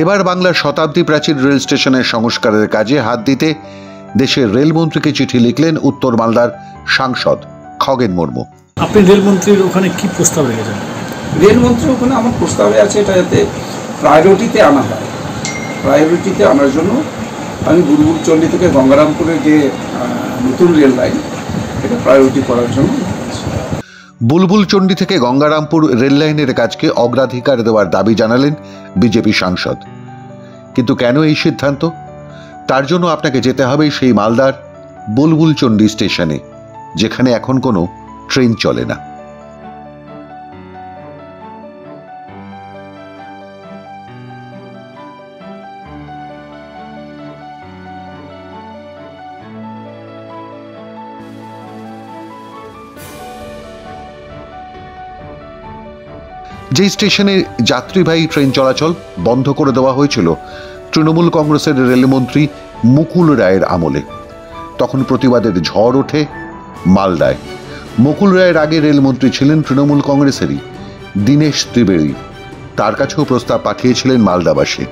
এবার বাংলার শতাব্দী প্রাচীন রেল স্টেশনের সংস্কারের কাজে হাত দিতে দেশের রেলমন্ত্রীকে চিঠি লিখলেন উত্তর মালদার সাংসদ খগেন মুর্মু। আপনি রেলমন্ত্রীর ওখানে কি প্রস্তাব রেখেছেন? রেলমন্ত্রী ওখানে আমার প্রস্তাবে আছে এটা যাতে প্রায়োরিটিতে আনা হয়। প্রায়োরিটিতে আনার জন্য আমি বুলবুলচন্ডী থেকে গঙ্গারামপুরের যে নতুন রেল লাইন এটা প্রায়োরিটি করার জন্য। বুলবুলচন্ডী থেকে গঙ্গারামপুর রেল লাইনের কাজকে অগ্রাধিকার দেওয়ার দাবি জানালেন বিজেপি সাংসদ। কিন্তু কেন এই সিদ্ধান্ত? তার জন্য আপনাকে যেতে হবে সেই মালদার বুলবুলচন্ডী স্টেশনে, যেখানে এখন কোনো ট্রেন চলে না। যে স্টেশনে যাত্রীবাহী ট্রেন চলাচল বন্ধ করে দেওয়া হয়েছিল তৃণমূল কংগ্রেসের রেলমন্ত্রী মুকুল রায়ের আমলে, তখন প্রতিবাদের ঝড় ওঠে মালদায়। মুকুল রায়ের আগে রেলমন্ত্রী ছিলেন তৃণমূল কংগ্রেসেরই দীনেশ ত্রিবেদী। তার কাছেও প্রস্তাব পাঠিয়েছিলেন মালদাবাসী,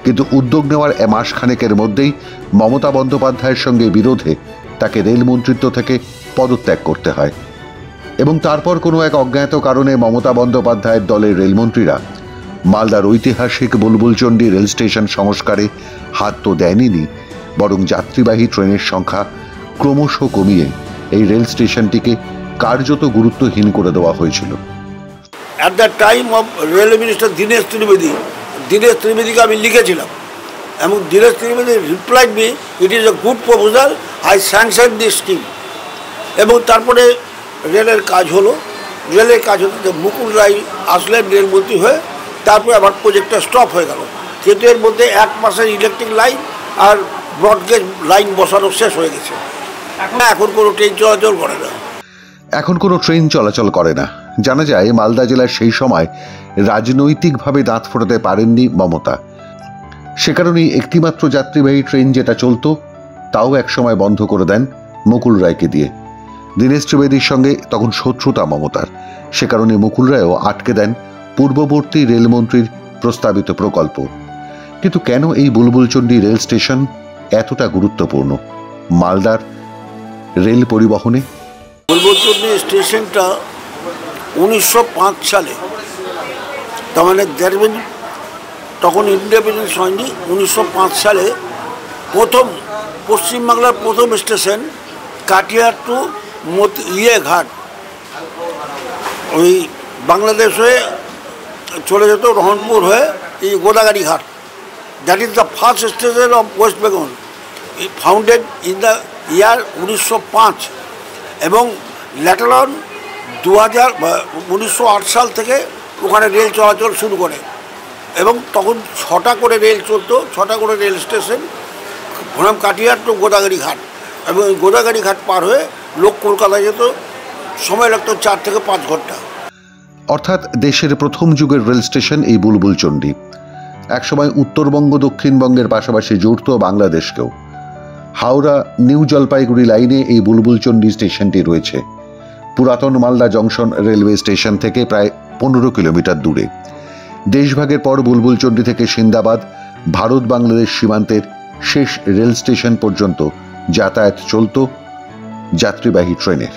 কিন্তু উদ্যোগ নেওয়ার মাসখানেকের মধ্যেই মমতা বন্দ্যোপাধ্যায়ের সঙ্গে বিরোধে তাকে রেলমন্ত্রিত্ব থেকে পদত্যাগ করতে হয়। এবং তারপর কোনো এক অজ্ঞাত কারণে মমতা বন্দ্যোপাধ্যায়ের দলের রেলমন্ত্রীরা মালদার ঐতিহাসিক বুলবুলচন্ডী রেল স্টেশন সংস্কারে হাত তো দেয়নি, বরং যাত্রীবাহী ট্রেনের সংখ্যা ক্রমশ কমিয়ে এই রেল স্টেশনটিকে কার্যত গুরুত্বহীন করে দেওয়া হয়েছিল। At the time of Railway Minister Dinesh Trivediকে আমি লিখেছিলাম এবং Dinesh Trivedi replied me, it is a good proposal, I sanction this scheme। এবং তারপরে রেলের কাজ হলো যে মুকুল রায় আসলেন রেলমন্ত্রী হয়ে, তারপরে আবার প্রজেক্টটা স্টপ হয়ে গেল। কিন্তু এর মধ্যে 1 মাসের ইলেকট্রিক লাইন আর ব্রডগেজ লাইন বসানো শেষ হয়ে গেছে। এখন কোনো ট্রেন চলাচল করে না। জানা যায় মালদা জেলার সেই সময় রাজনৈতিকভাবে দাঁত ফোটাতে পারেননি মমতা। সে কারণেই একটিমাত্র যাত্রীবাহী ট্রেন যেটা চলত তাও একসময় বন্ধ করে দেন মুকুল রায়কে দিয়ে। দীনেশ ত্রিবেদীর সঙ্গে তখন শত্রুতা মমতার, সে কারণে মুকুল রায়ও আটকে দেন পূর্ববর্তী রেলমন্ত্রীর প্রস্তাবিত প্রকল্প। কিন্তু কেন এই বুলবুলচন্ডী রেল স্টেশন এতটা গুরুত্বপূর্ণ মালদার রেল পরিবহনে? বুলবুলচন্ডী স্টেশনটা 1905 সালে, তার মানে তখন ইন্ডিপেন্ডেন্স হয়নি। 1905 সালে পশ্চিমবাংলার প্রথম স্টেশন কাটিয়ার টু ঘাট, ওই বাংলাদেশ হয়ে চলে যেত রহনপুর হয়ে এই গোদাগাড়ি ঘাট। That is the first station of West Bengal, founded in the year 1905। এবং ল্যাটার অন 1908 সাল থেকে ওখানে রেল চলাচল শুরু করে এবং তখন 6টা করে রেল চলতো, 6টা করে রেল স্টেশন, ঘোড়াম কাটিয়ার টু গোদাগাড়ি ঘাট। এবং এই গোদাগাড়ি ঘাট পার হয়ে লোক কলকাতায় যেত, সময় লাগতো 4 থেকে 5 ঘন্টা। অর্থাৎ দেশের প্রথম যুগের রেল স্টেশন এই বুলবুলচন্ডী। একসময় উত্তরবঙ্গ দক্ষিণবঙ্গের পাশাপাশি জুড়ত বাংলাদেশকেও। হাওড়া নিউ জলপাইগুড়ি লাইনে এই বুলবুলচন্ডী স্টেশনটি রয়েছে, পুরাতন মালদা জংশন রেলওয়ে স্টেশন থেকে প্রায় 15 কিলোমিটার দূরে। দেশভাগের পর বুলবুলচন্ডী থেকে সিন্দাবাদ ভারত বাংলাদেশ সীমান্তের শেষ রেল স্টেশন পর্যন্ত যাতায়াত চলত যাত্রীবাহী ট্রেনের।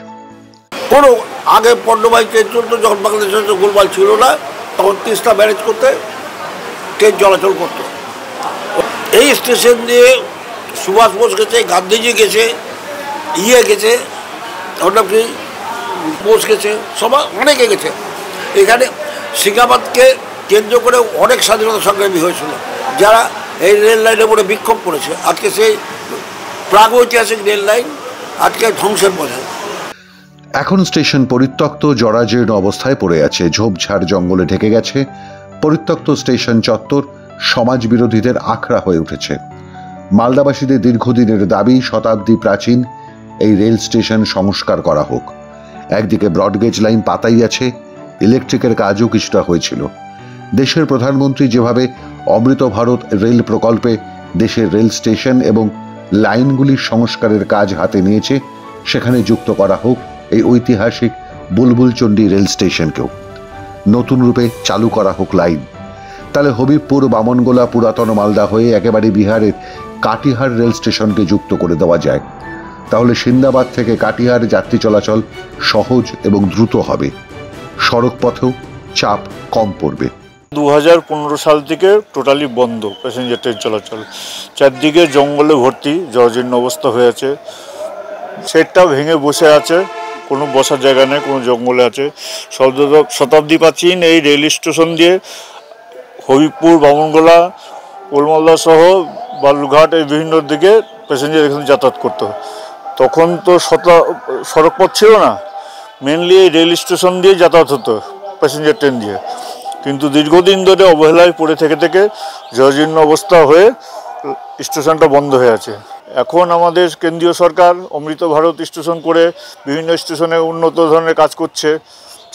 কোনো আগে পণ্যবাহী ট্রেন চলতো, যখন বাংলাদেশের গোলমাল ছিল না তখন তিস্তা ব্যারেজ করতে ট্রেন চলাচল করতো। এই স্টেশন দিয়ে সুভাষ বোস গেছে, গান্ধীজি গেছে, গেছে, ওটা কি বোস গেছে, সবাই অনেকে গেছে। এখানে সিঙ্গাবাদকে কেন্দ্র করে অনেক স্বাধীনতা সংগ্রামী হয়েছিল, যারা এই রেল লাইনের উপরে বিক্ষোভ করেছে। আজকে সেই প্রাগৈতিহাসিক রেল লাইন আজকে ধ্বংসের পথে। এখন স্টেশন পরিত্যক্ত, জরাজীর্ণ অবস্থায় পড়ে আছে, ঝোপঝাড় জঙ্গলে ঢেকে গেছে। পরিত্যক্ত স্টেশন চত্বর সমাজ বিরোধীদের আখড়া হয়ে উঠেছে। মালদাবাসীদের দীর্ঘদিনের দাবি শতাব্দী প্রাচীন এই রেল স্টেশন সংস্কার করা হোক। একদিকে ব্রডগেজ লাইন পাতাই আছে, ইলেকট্রিকের কাজও কিছুটা হয়েছিল। দেশের প্রধানমন্ত্রী যেভাবে অমৃত ভারত রেল প্রকল্পে দেশের রেল স্টেশন এবং লাইনগুলির সংস্কারের কাজ হাতে নিয়েছে, সেখানে যুক্ত করা হোক এই ঐতিহাসিক বুলবুলচন্ডী রেল স্টেশনকেও। নতুন রূপে চালু করা হোক লাইন। তাহলে হবিবপুর বামনগোলা পুরাতন মালদা হয়ে একেবারে বিহারের কাটিহার রেল স্টেশনকে যুক্ত করে দেওয়া যায়। তাহলে সিন্দাবাদ থেকে কাটিহার যাত্রী চলাচল সহজ এবং দ্রুত হবে, সড়ক পথেও চাপ কম পড়বে। 2015 সাল থেকে টোটালি বন্ধ প্যাসেঞ্জার ট্রেন চলাচল। চারদিকে জঙ্গলে ভর্তি, জরাজীর্ণ অবস্থা হয়ে আছে, সেটটা ভেঙে বসে আছে, কোনো বসার জায়গা নেই, কোনো জঙ্গলে আছে। শতাব্দী প্রাচীন এই রেল স্টেশন দিয়ে হবিবপুর, বামনগোলা, ওলমালদা সহ বালুরঘাট এই বিভিন্ন দিকে প্যাসেঞ্জার এখানে যাতায়াত করতো। তখন তো সড়ক পথ ছিল না, মেনলি এই রেল স্টেশন দিয়ে যাতায়াত হতো প্যাসেঞ্জার ট্রেন দিয়ে। কিন্তু দীর্ঘদিন ধরে অবহেলায় পড়ে থেকে থেকে জরাজীর্ণ অবস্থা হয়ে স্টেশনটা বন্ধ হয়ে আছে। এখন আমাদের কেন্দ্রীয় সরকার অমৃত ভারত স্টেশন করে বিভিন্ন স্টেশনে উন্নত ধরনের কাজ করছে।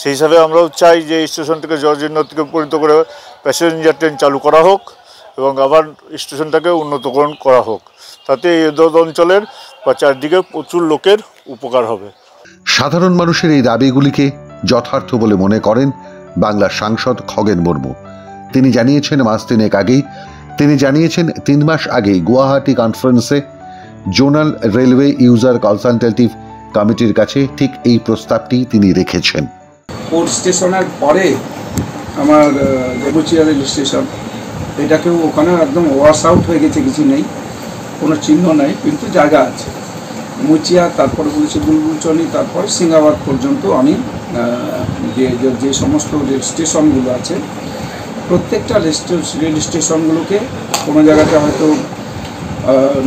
সেই হিসাবে আমরাও চাই যে স্টেশনটাকে জরাজীর্ণ থেকে পরিণত করে প্যাসেঞ্জার ট্রেন চালু করা হোক এবং আবার স্টেশনটাকে উন্নতকরণ করা হোক। তাতে এই অঞ্চলের বা চারদিকে প্রচুর লোকের উপকার হবে। সাধারণ মানুষের এই দাবিগুলিকে যথার্থ বলে মনে করেন বাংলার সাংসদ খগেন মুর্মু। তিনি জানিয়েছেন 3 মাস আগেই গুয়াহাটি কনফারেন্সে জোনাল রেলওয়ে ইউজার কনসালটেটিভ কমিটির কাছে ঠিক এই প্রস্তাবটি তিনি রেখেছেন। পোর্ট স্টেশনের পরে আমার দেবচিয়া রেল স্টেশন, এটাকেও ওখানে একদম ওয়াশ আউট হয়ে গেছে, কিছু নেই, কোনো চিহ্ন নেই, কিন্তু জায়গা আছে। মুচিয়া, তারপরে বলেছে বুলবুলচন্ডী, তারপর সিঙ্গাবাদ পর্যন্ত আমি যে সমস্ত রেল স্টেশনগুলো আছে প্রত্যেকটা রেল স্টেশনগুলোকে কোনো জায়গাতে হয়তো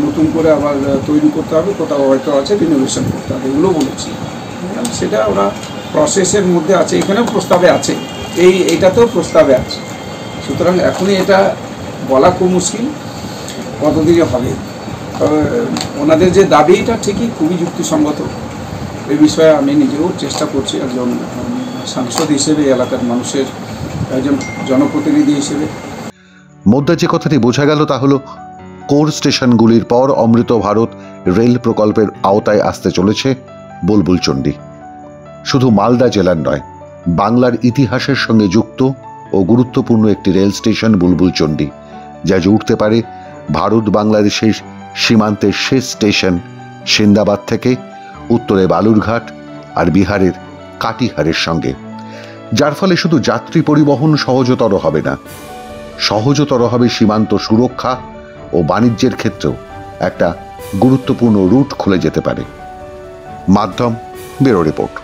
নতুন করে আবার তৈরি করতে হবে, কোথাও হয়তো আছে রিনোভেশন করতে হবে, এগুলো বলেছি। সেটা ওরা প্রসেসের মধ্যে আছে, এখানেও প্রস্তাবে আছে, এইটাতেও প্রস্তাবে আছে। সুতরাং এখনই এটা বলা খুব মুশকিল কতদিনে হবে। তবে ওনাদের যে দাবি এটা ঠিকই খুবই যুক্তিসঙ্গত। এই বিষয়ে আমি নিজেও চেষ্টা করছি একজন সাংসদ হিসেবে, এলাকার মানুষের একজন জনপ্রতিনিধি হিসেবে। মোদ্দা যে কথাটি বোঝা গেল তা হলো কোর স্টেশনগুলির পর অমৃত ভারত রেল প্রকল্পের আওতায় আসতে চলেছে বুলবুলচন্ডী। শুধু মালদা জেলার নয়, বাংলার ইতিহাসের সঙ্গে যুক্ত ও গুরুত্বপূর্ণ একটি রেল স্টেশন বুলবুলচন্ডী, যা জুড়তে পারে ভারত বাংলাদেশের সীমান্তের শেষ স্টেশন সিন্দাবাদ থেকে উত্তরে বালুরঘাট আর বিহারের কাটিহারের সঙ্গে, যার ফলে শুধু যাত্রী পরিবহন সহজতর হবে না, সহজতর হবে সীমান্ত সুরক্ষা ও বাণিজ্যের ক্ষেত্রেও একটা গুরুত্বপূর্ণ রুট খুলে যেতে পারে। মাধ্যম ব্যুরো রিপোর্ট।